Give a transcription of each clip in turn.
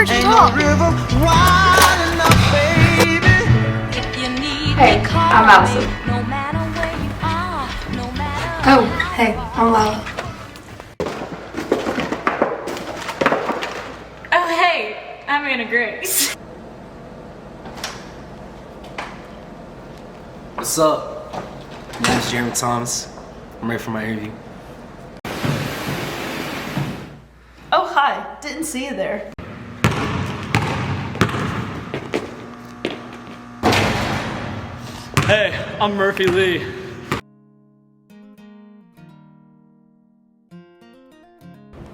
church and talk. Hey, I'm Allison. Oh, hey, I'm Lila. Oh, hey, I'm Anna Grace. What's up? My name's Jeremy Thomas. I'm ready for my interview. Oh, hi. Didn't see you there. Hey, I'm Murphy Lee.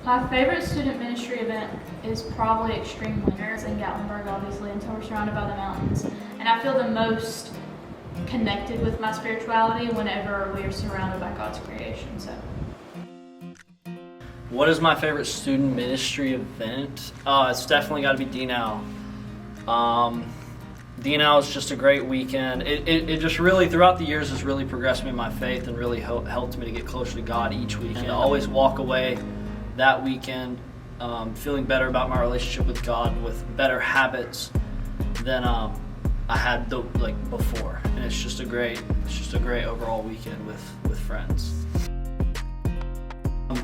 My favorite student ministry event is probably Extreme Winters in Gatlinburg, obviously, until we're surrounded by the mountains. And I feel the most connected with my spirituality whenever we are surrounded by God's creation. So, What is my favorite student ministry event? It's definitely got to be D-Now. D-Now is just a great weekend. It just really, throughout the years, has really progressed me in my faith and really helped me to get closer to God each weekend. I always walk away that weekend feeling better about my relationship with God, with better habits than I had before. And it's just a great overall weekend with friends.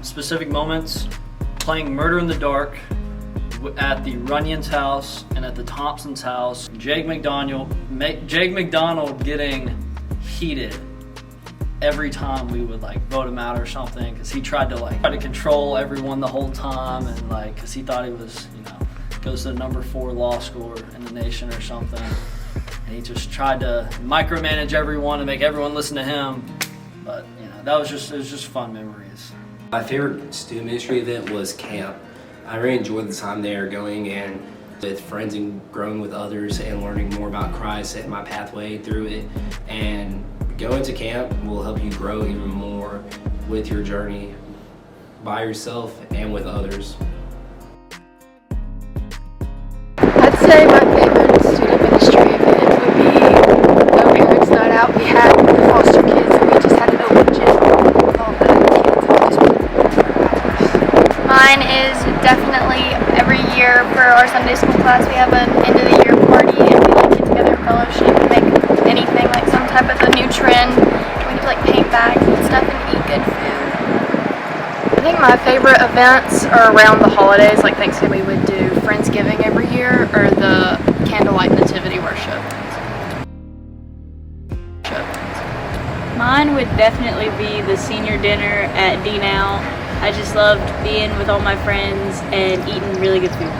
Specific moments: playing Murder in the Dark at the Runyon's house and at the Thompson's house. Jake McDonald getting heated every time we would vote him out or something, because he tried to control everyone the whole time, and because he thought he was, goes to the number 4 law school in the nation or something, and he just tried to micromanage everyone and make everyone listen to him. But it was just fun memories. My favorite student ministry event was camp. I really enjoyed the time there, going and with friends and growing with others and learning more about Christ and my pathway through it. And going to camp will help you grow even more with your journey by yourself and with others. I'd say my favorite student ministry event would be a parents' night out we had with the foster kids, and we just had an open gym with all the kids and just played for hours. Mine is definitely every year for our Sunday school class we have an end of the year party, and we get together in fellowship and make anything, some type of a new trend. We do paint bags and stuff and eat good food. I think my favorite events are around the holidays, like Thanksgiving. We would do Friendsgiving every year, or the candlelight nativity worship. mine would definitely be the senior dinner at D-Now. I just loved being with all my friends and eating really good food.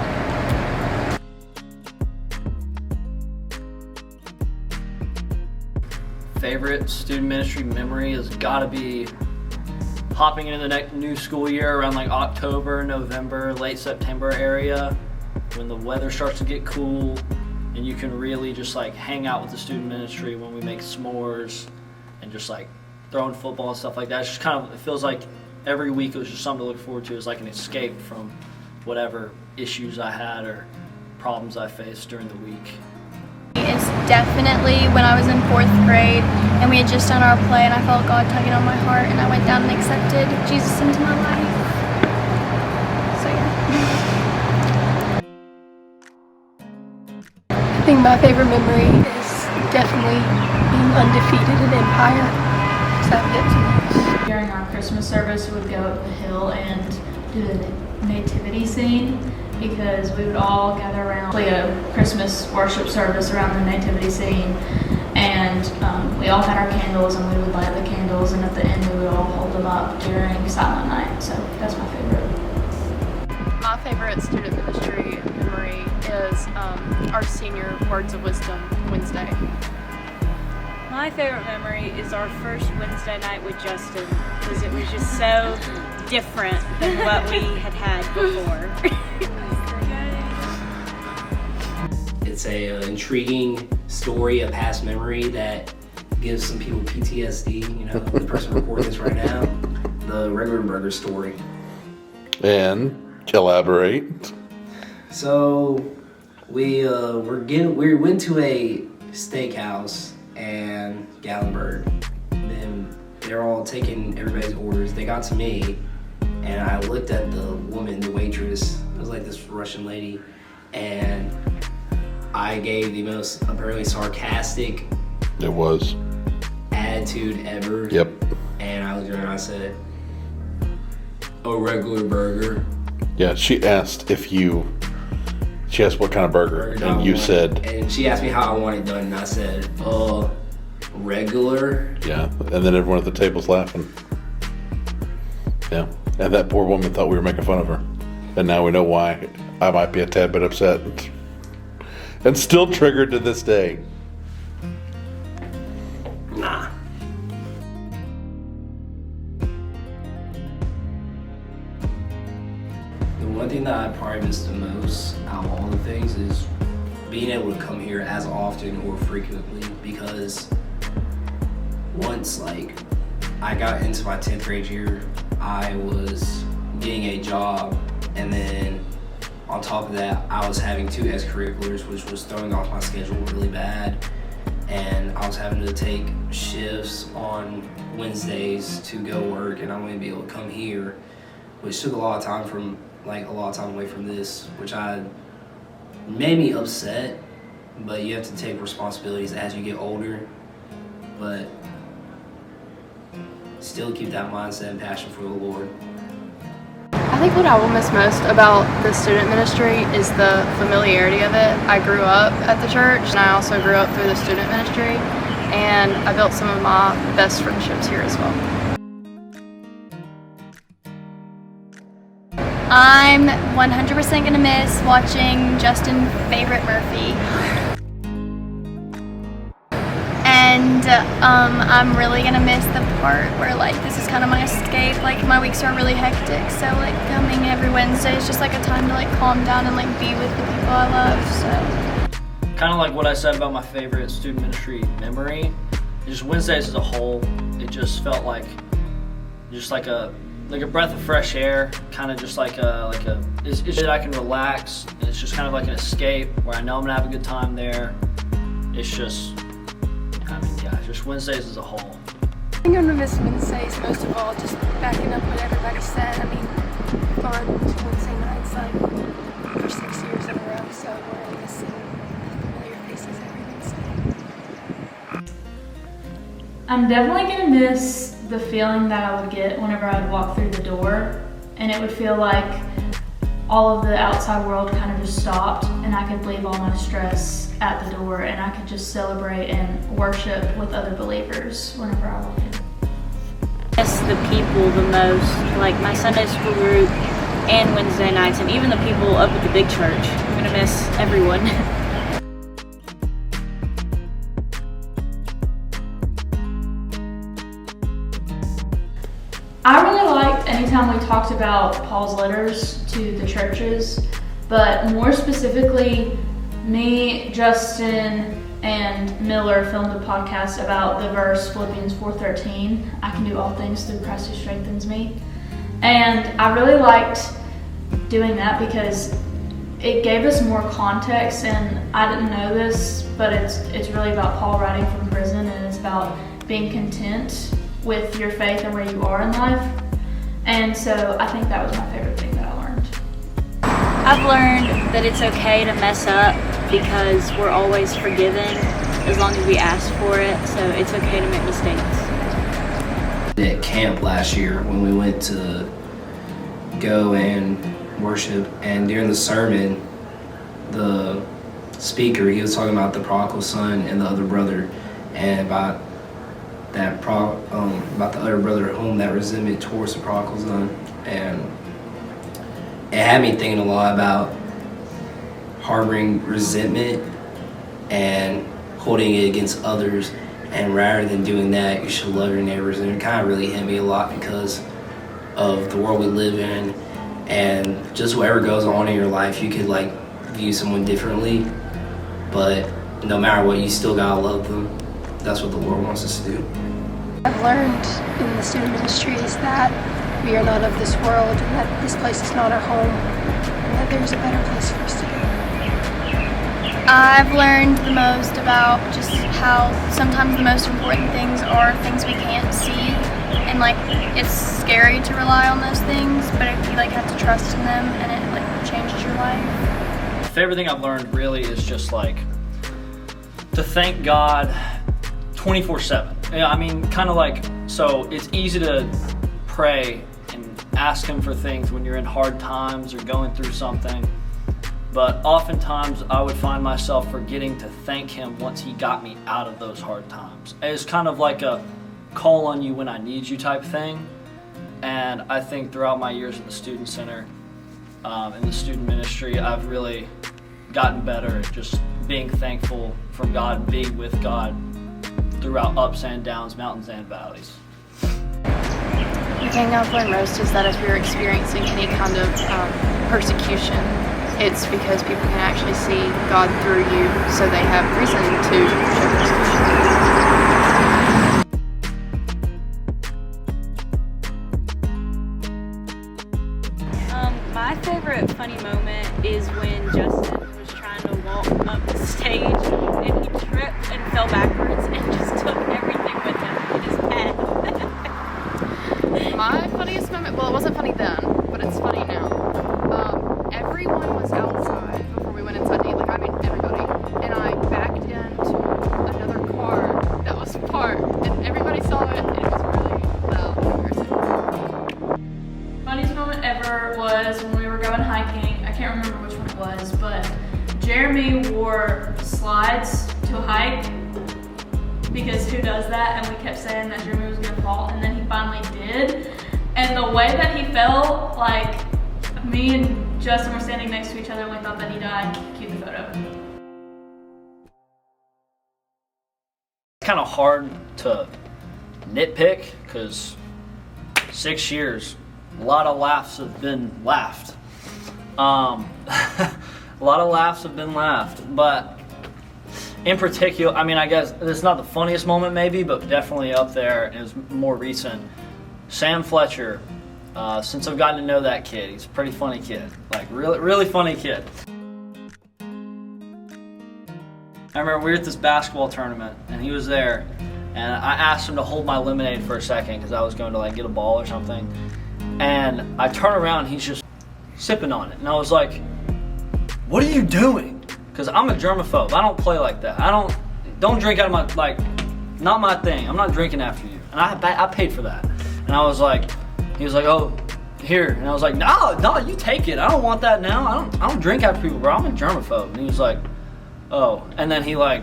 Favorite student ministry memory has got to be hopping into the new school year around October, November, late September area, when the weather starts to get cool and you can really just hang out with the student ministry when we make s'mores and just throwing football and stuff like that. It's just it feels like every week it was just something to look forward to. It's like an escape from whatever issues I had or problems I faced during the week. It's definitely when I was in 4th grade and we had just done our play and I felt God tugging on my heart and I went down and accepted Jesus into my life. So yeah. I think my favorite memory is definitely being undefeated in Empire. So that fits me. During our Christmas service, we would go up the hill and do the nativity scene, because we would all gather around a Christmas worship service around the nativity scene, and we all had our candles and we would light the candles, and at the end we would all hold them up during Silent Night. So that's my favorite. My favorite student ministry memory is our senior Words of Wisdom Wednesday. My favorite memory is our first Wednesday night with Justin, because it was just so different than what we had before. It's a intriguing story, a past memory that gives some people PTSD. The person recording this right now, the regular burger story. And collaborate. So we went to a steakhouse in Gatlinburg. Then they're all taking everybody's orders. They got to me, and I looked at the woman, the waitress. It was this Russian lady. and I gave the most apparently sarcastic It was. attitude ever. Yep. And I looked at her and I said, "A regular burger." Yeah, she asked what kind of burger, and you said, and she asked me how I want it done, and I said, regular. yeah, and then everyone at the table's laughing. Yeah, and that poor woman thought we were making fun of her, and now we know why. I might be a tad bit upset, and still triggered to this day. Nah. The one thing that I probably miss the most out of all the things is being able to come here as often or frequently, because once I got into my 10th grade year, I was getting a job, and then on top of that, I was having 2 extracurriculars, which was throwing off my schedule really bad, and I was having to take shifts on Wednesdays to go work, and I'm going to be able to come here, which took a lot of time away from this, which made me upset. But you have to take responsibilities as you get older, but still keep that mindset and passion for the Lord. I think what I will miss most about the student ministry is the familiarity of it. I grew up at the church, and I also grew up through the student ministry, and I built some of my best friendships here as well. I'm 100% gonna miss watching Justin favorite Murphy. And I'm really gonna miss the part where this is kind of my escape. My weeks are really hectic, so coming every Wednesday is just a time to calm down and be with the people I love. So Kind of like what I said about my favorite student ministry memory, just Wednesdays as a whole, it just felt like a breath of fresh air, kind of just it's that I can relax, and it's just kind of like an escape where I know I'm gonna have a good time there. It's just, just Wednesdays as a whole. I think I'm gonna miss Wednesdays most of all, just backing up what everybody said. I mean, gone to Wednesday nights for 6 years in a row, so we're gonna miss seeing familiar faces every Wednesday. I'm definitely gonna miss the feeling that I would get whenever I'd walk through the door, and it would feel like all of the outside world kind of just stopped, and I could leave all my stress at the door, and I could just celebrate and worship with other believers whenever I walk in. Miss the people the most, like my Sunday school group and Wednesday nights, and even the people up at the big church. I'm gonna miss everyone. I really liked anytime we talked about Paul's letters to the churches, but more specifically, me, Justin, and Miller filmed a podcast about the verse Philippians 4:13. I can do all things through Christ who strengthens me. And I really liked doing that because it gave us more context, and I didn't know this, but it's really about Paul writing from prison, and it's about being content with your faith and where you are in life. And so I think that was my favorite thing that I learned. I've learned that it's okay to mess up because we're always forgiven as long as we ask for it, so it's okay to make mistakes. At camp last year when we went to go and worship, and during the sermon, the speaker, he was talking about the prodigal son and the other brother, and about the other brother at home, that resentment towards the prodigal son. And it had me thinking a lot about harboring resentment and holding it against others, and rather than doing that, you should love your neighbors. And it kind of really hit me a lot because of the world we live in, and just whatever goes on in your life, you could view someone differently, but no matter what, you still gotta love them. That's what the Lord wants us to do. I've learned in the student ministries that we are not of this world, and that this place is not our home, and that there's a better place for us to go. I've learned the most about just how sometimes the most important things are things we can't see, and it's scary to rely on those things, but if you have to trust in them, and it changes your life. favorite thing I've learned really is just like to thank God 24/7. Yeah, I mean, kind of like, so it's easy to pray and ask Him for things when you're in hard times or going through something. But oftentimes I would find myself forgetting to thank Him once He got me out of those hard times. It's kind of like a call on you when I need you type thing. And I think throughout my years at the Student Center, in the student ministry, I've really gotten better at just being thankful for God and being with God throughout ups and downs, mountains and valleys. The thing I've learned most is that if you're experiencing any kind of persecution, it's because people can actually see God through you, so they have reason to show persecution. My favorite funny moment is when Justin was trying to walk up the stage and he tripped and fell backwards and just took everything with him in his head. My funniest moment, well, it wasn't funny then, but it's funny now. Everyone was outside before we went inside to eat, like, I mean everybody, and I backed into another car that was parked, and everybody saw it, and it was really loud and embarrassing. Funniest moment ever was when we were going hiking. I can't remember which one it was, but Jeremy wore slides to hike because who does that? And we kept saying that Jeremy was gonna fall, and then he finally did. And the way that he fell, like, me and Justin were standing next to each other and we thought that he died. Cue the photo. It's kind of hard to nitpick because 6 years, a lot of laughs have been laughed. A lot of laughs have been laughed, but in particular, I mean, I guess it's not the funniest moment maybe, but definitely up there, and it was more recent. Sam Fletcher, since I've gotten to know that kid, he's a pretty funny kid, like really, really funny kid. I remember we were at this basketball tournament and he was there, and I asked him to hold my lemonade for a second because I was going to like get a ball or something. And I turn around and he's just sipping on it. And I was like, what are you doing? Because I'm a germaphobe. I don't play like that. Don't drink out of my, like, not my thing. I'm not drinking after you. And I paid for that. And I was like, he was like, oh, here. And I was like, no, you take it. I don't want that now. I don't drink after people, bro. I'm a germaphobe. And he was like, oh. And then he like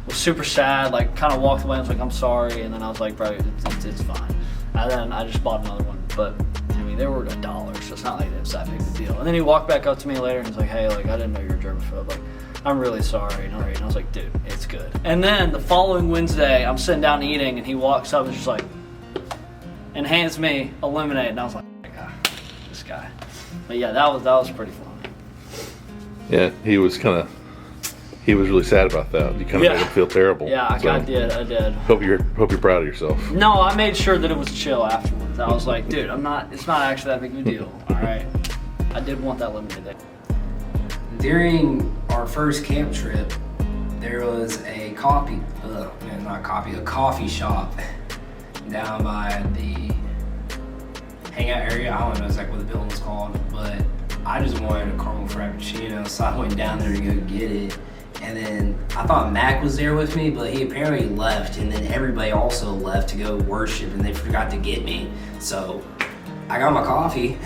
was super sad, like kind of walked away and was like, I'm sorry. And then I was like, bro, it's fine. And then I just bought another one. But I mean, they were $1, so it's not like it's that big of a deal. And then he walked back up to me later and he's like, hey, like, I didn't know you were a germaphobe. Like, I'm really sorry. And I was like, dude, it's good. And then the following Wednesday, I'm sitting down eating and he walks up and just like, and hands me a lemonade. And I was like, ah, this guy. But yeah, that was pretty funny. Yeah, he was really sad about that. You kind of made him feel terrible. Yeah, I did. Hope you're proud of yourself. No, I made sure that it was chill afterwards. I was like, dude, it's not actually that big of a deal. All right. I did want that lemonade. During our first camp trip, there was a coffee shop down by the hangout area. I don't know exactly what the building was called, but I just wanted a caramel frappuccino, so I went down there to go get it. And then I thought Mac was there with me, but he apparently left, and then everybody also left to go worship, and they forgot to get me. So I got my coffee.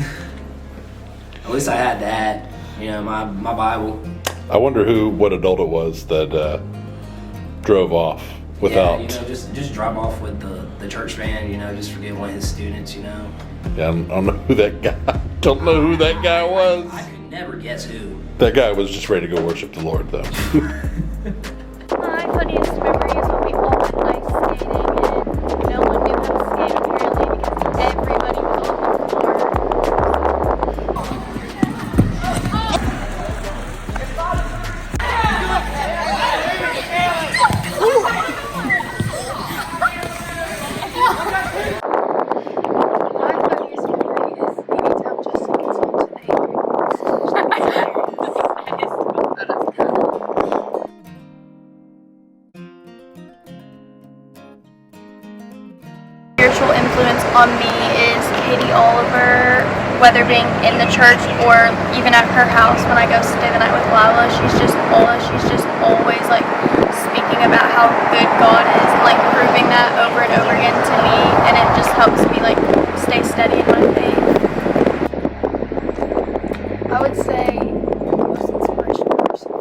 At least I had that, my Bible. I wonder what adult it was that drove off without. Yeah, just drive off with the church van, just forget one of his students, Yeah, I don't know who that guy. Don't know who that guy was. I could never guess who. That guy was just ready to go worship the Lord, though. My funniest memory is when we all went ice skating and no one knew how to skate apparently because everybody was on the floor. My funniest memory is anytime Justin gets onto the angry horse. Spiritual influence on me is Katie Oliver. whether being in the church or even at her house when I go stay the night with Lila, she's just always like speaking about how good God is and like proving that over and over again to me, and it just helps me like stay steady in my faith. I would say the most inspirational person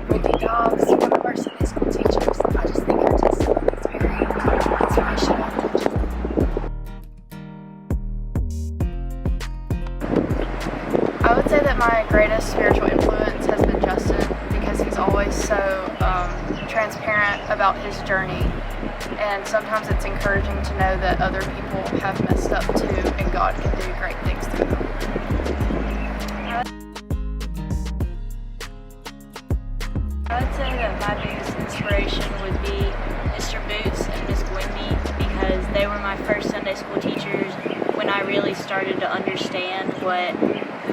would be Dobbs, one of our Sunday school teachers. I just think her testimony is very inspirational. I would say that my greatest spiritual influence has been Justin, because he's always so transparent about his journey, and sometimes it's encouraging to know that other people have messed up too and God can do great things through them. I would say that my biggest inspiration would be Mr. Boots and Miss Wendy, because they were my first Sunday school teachers when I really started to understand who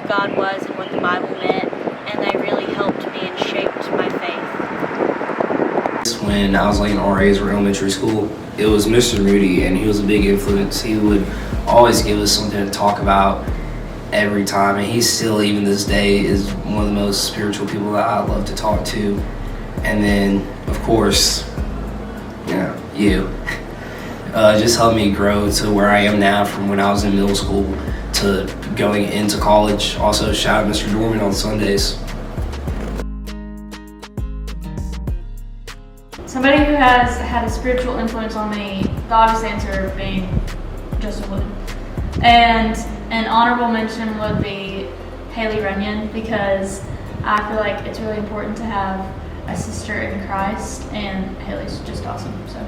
God was and what the Bible meant, and they really helped me and shaped my faith. When I was like in RAs or elementary school, it was Mr. Moody, and he was a big influence. He would always give us something to talk about every time, and he still, even this day, is one of the most spiritual people that I love to talk to. And then, of course, you just helped me grow to where I am now, from when I was in middle school to going into college. Also, shout out Mr. Dorman on Sundays. Somebody who has had a spiritual influence on me, the obvious answer being Justin Wood. And an honorable mention would be Haley Runyon, because I feel like it's really important to have a sister in Christ, and Haley's just awesome. So.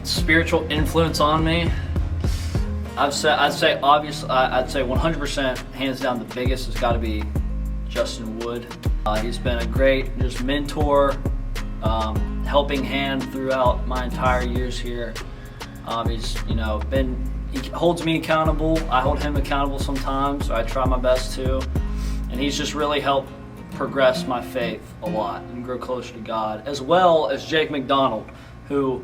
Spiritual influence on me, I'd say 100%, hands down, the biggest has got to be Justin Wood. He's been a great just mentor, helping hand throughout my entire years here. He's he holds me accountable. I hold him accountable sometimes, so I try my best to. And he's just really helped progress my faith a lot and grow closer to God, as well as Jake McDonald, who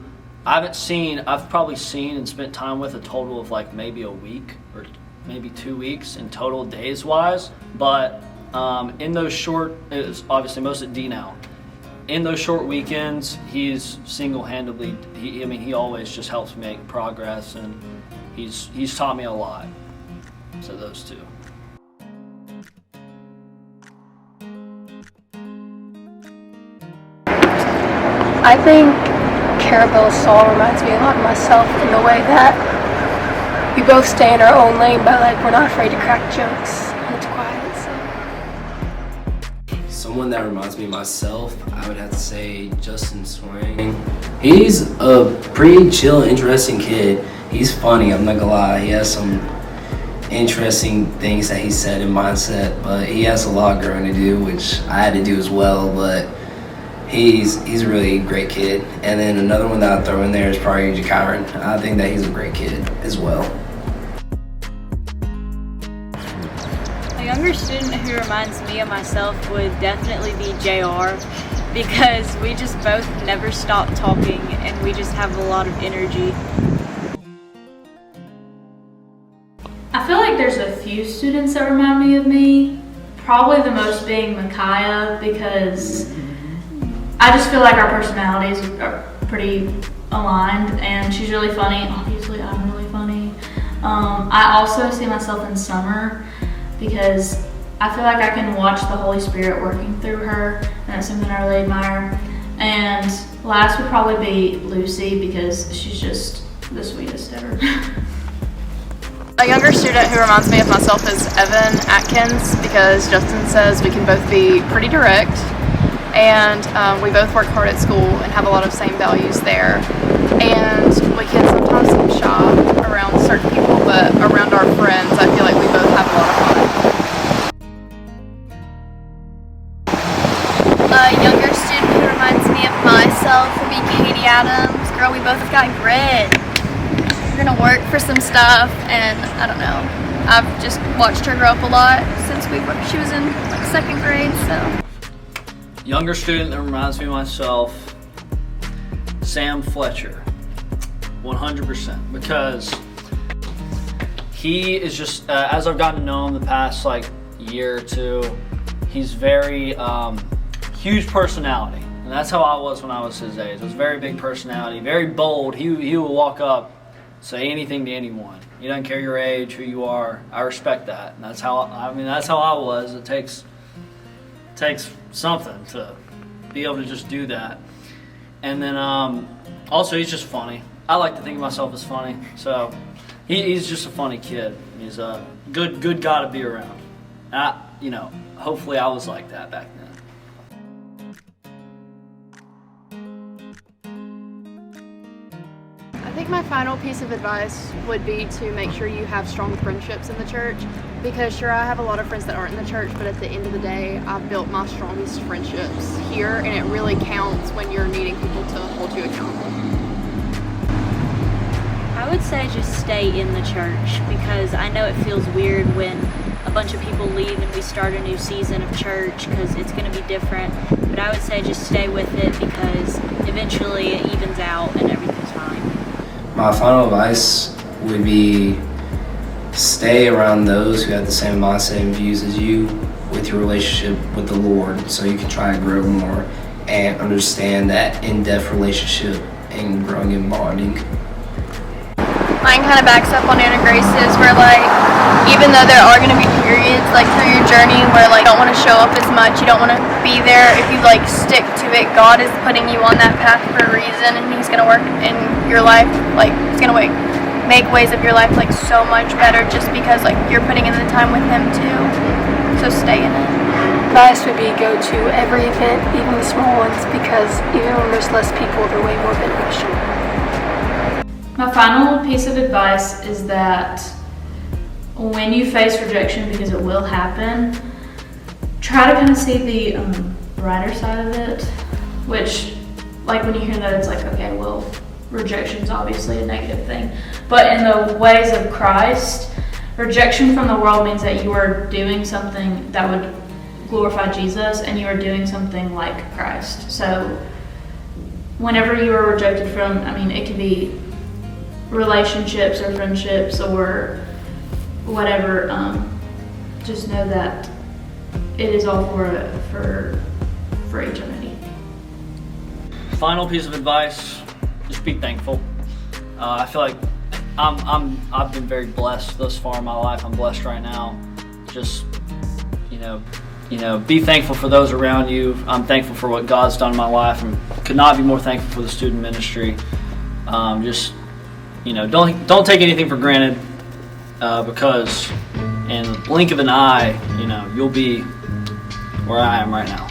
I've probably seen and spent time with a total of like maybe a week or maybe 2 weeks in total days wise. But in those short, it's obviously most at D now. In those short weekends, he's single-handedly, he always just helps me make progress, and he's taught me a lot. So those two. I think Carabella's song reminds me a lot of myself in the way that we both stay in our own lane, but like we're not afraid to crack jokes and it's quiet. So. Someone that reminds me of myself, I would have to say Justin Swing. He's a pretty chill, interesting kid. He's funny, I'm not gonna lie. He has some interesting things that he said in mindset, but he has a lot of growing to do, which I had to do as well, but he's a really great kid. And then another one that I'd throw in there is probably Kyron. I think that he's a great kid as well. A younger student who reminds me of myself would definitely be JR, because we just both never stop talking and we just have a lot of energy. I feel like there's a few students that remind me of me, probably the most being Micaiah, because I just feel like our personalities are pretty aligned, and she's really funny. Obviously, I'm really funny. I also see myself in Summer, because I feel like I can watch the Holy Spirit working through her, and that's something I really admire. And last would probably be Lucy, because she's just the sweetest ever. A younger student who reminds me of myself is Evan Atkins, because Justin says we can both be pretty direct, and we both work hard at school and have a lot of same values there. And we can sometimes seem shy around certain people, but around our friends, I feel like we both have a lot of fun. A younger student who reminds me of myself would be Katie Adams. Girl, we both have got grit. We're gonna work for some stuff, and I don't know. I've just watched her grow up a lot since she was in like 2nd grade, so. Younger student that reminds me of myself, Sam Fletcher. 100%. Because he is just, as I've gotten to know him the past like year or two, he's very huge personality. And that's how I was when I was his age. It was very big personality, very bold. He will walk up, say anything to anyone. He doesn't care your age, who you are. I respect that. And that's how I was. It takes something to be able to just do that. And then also he's just funny. I like to think of myself as funny. So he's just a funny kid. He's a good guy to be around. And hopefully I was like that back then. I think my final piece of advice would be to make sure you have strong friendships in the church, because sure, I have a lot of friends that aren't in the church, but at the end of the day, I've built my strongest friendships here, and it really counts when you're needing people to hold you accountable. I would say just stay in the church, because I know it feels weird when a bunch of people leave and we start a new season of church, because it's going to be different. But I would say just stay with it, because eventually it evens out and everything's fine. My final advice would be stay around those who have the same mindset and views as you with your relationship with the Lord, so you can try to grow more and understand that in-depth relationship and growing in bonding. Mine kind of backs up on Anna Grace's, where even though there are going to be periods through your journey where you don't want to show up as much, you don't want to be there, if you stick to it, God is putting you on that path for a reason, and He's going to work in your life. He's going to make ways of your life so much better, just because you're putting in the time with Him too. So stay in it. Advice would be go to every event, even the small ones, because even when there's less people, they're way more beneficial. My final piece of advice is that when you face rejection, because it will happen, try to kind of see the brighter side of it, which when you hear that, it's okay, well, rejection is obviously a negative thing. But in the ways of Christ, rejection from the world means that you are doing something that would glorify Jesus, and you are doing something like Christ. So whenever you are rejected from, it could be relationships or friendships or whatever, just know that it is all for eternity. Final piece of advice: just be thankful. I feel like I've been very blessed thus far in my life. I'm blessed right now. Just be thankful for those around you. I'm thankful for what God's done in my life, and could not be more thankful for the student ministry. Don't take anything for granted, because in the blink of an eye, you'll be where I am right now.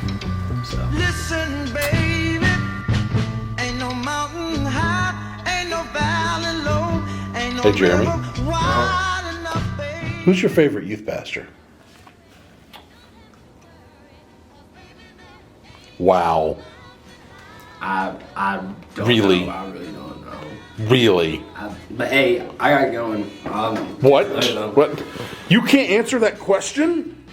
So. Listen, baby, ain't no mountain high, ain't no valley low, ain't no Hey, Jeremy. river wide enough, baby. Who's your favorite youth pastor? Wow. I don't Really? know. I really don't know. Really? But hey, I got going. What? I don't know. What? You can't answer that question?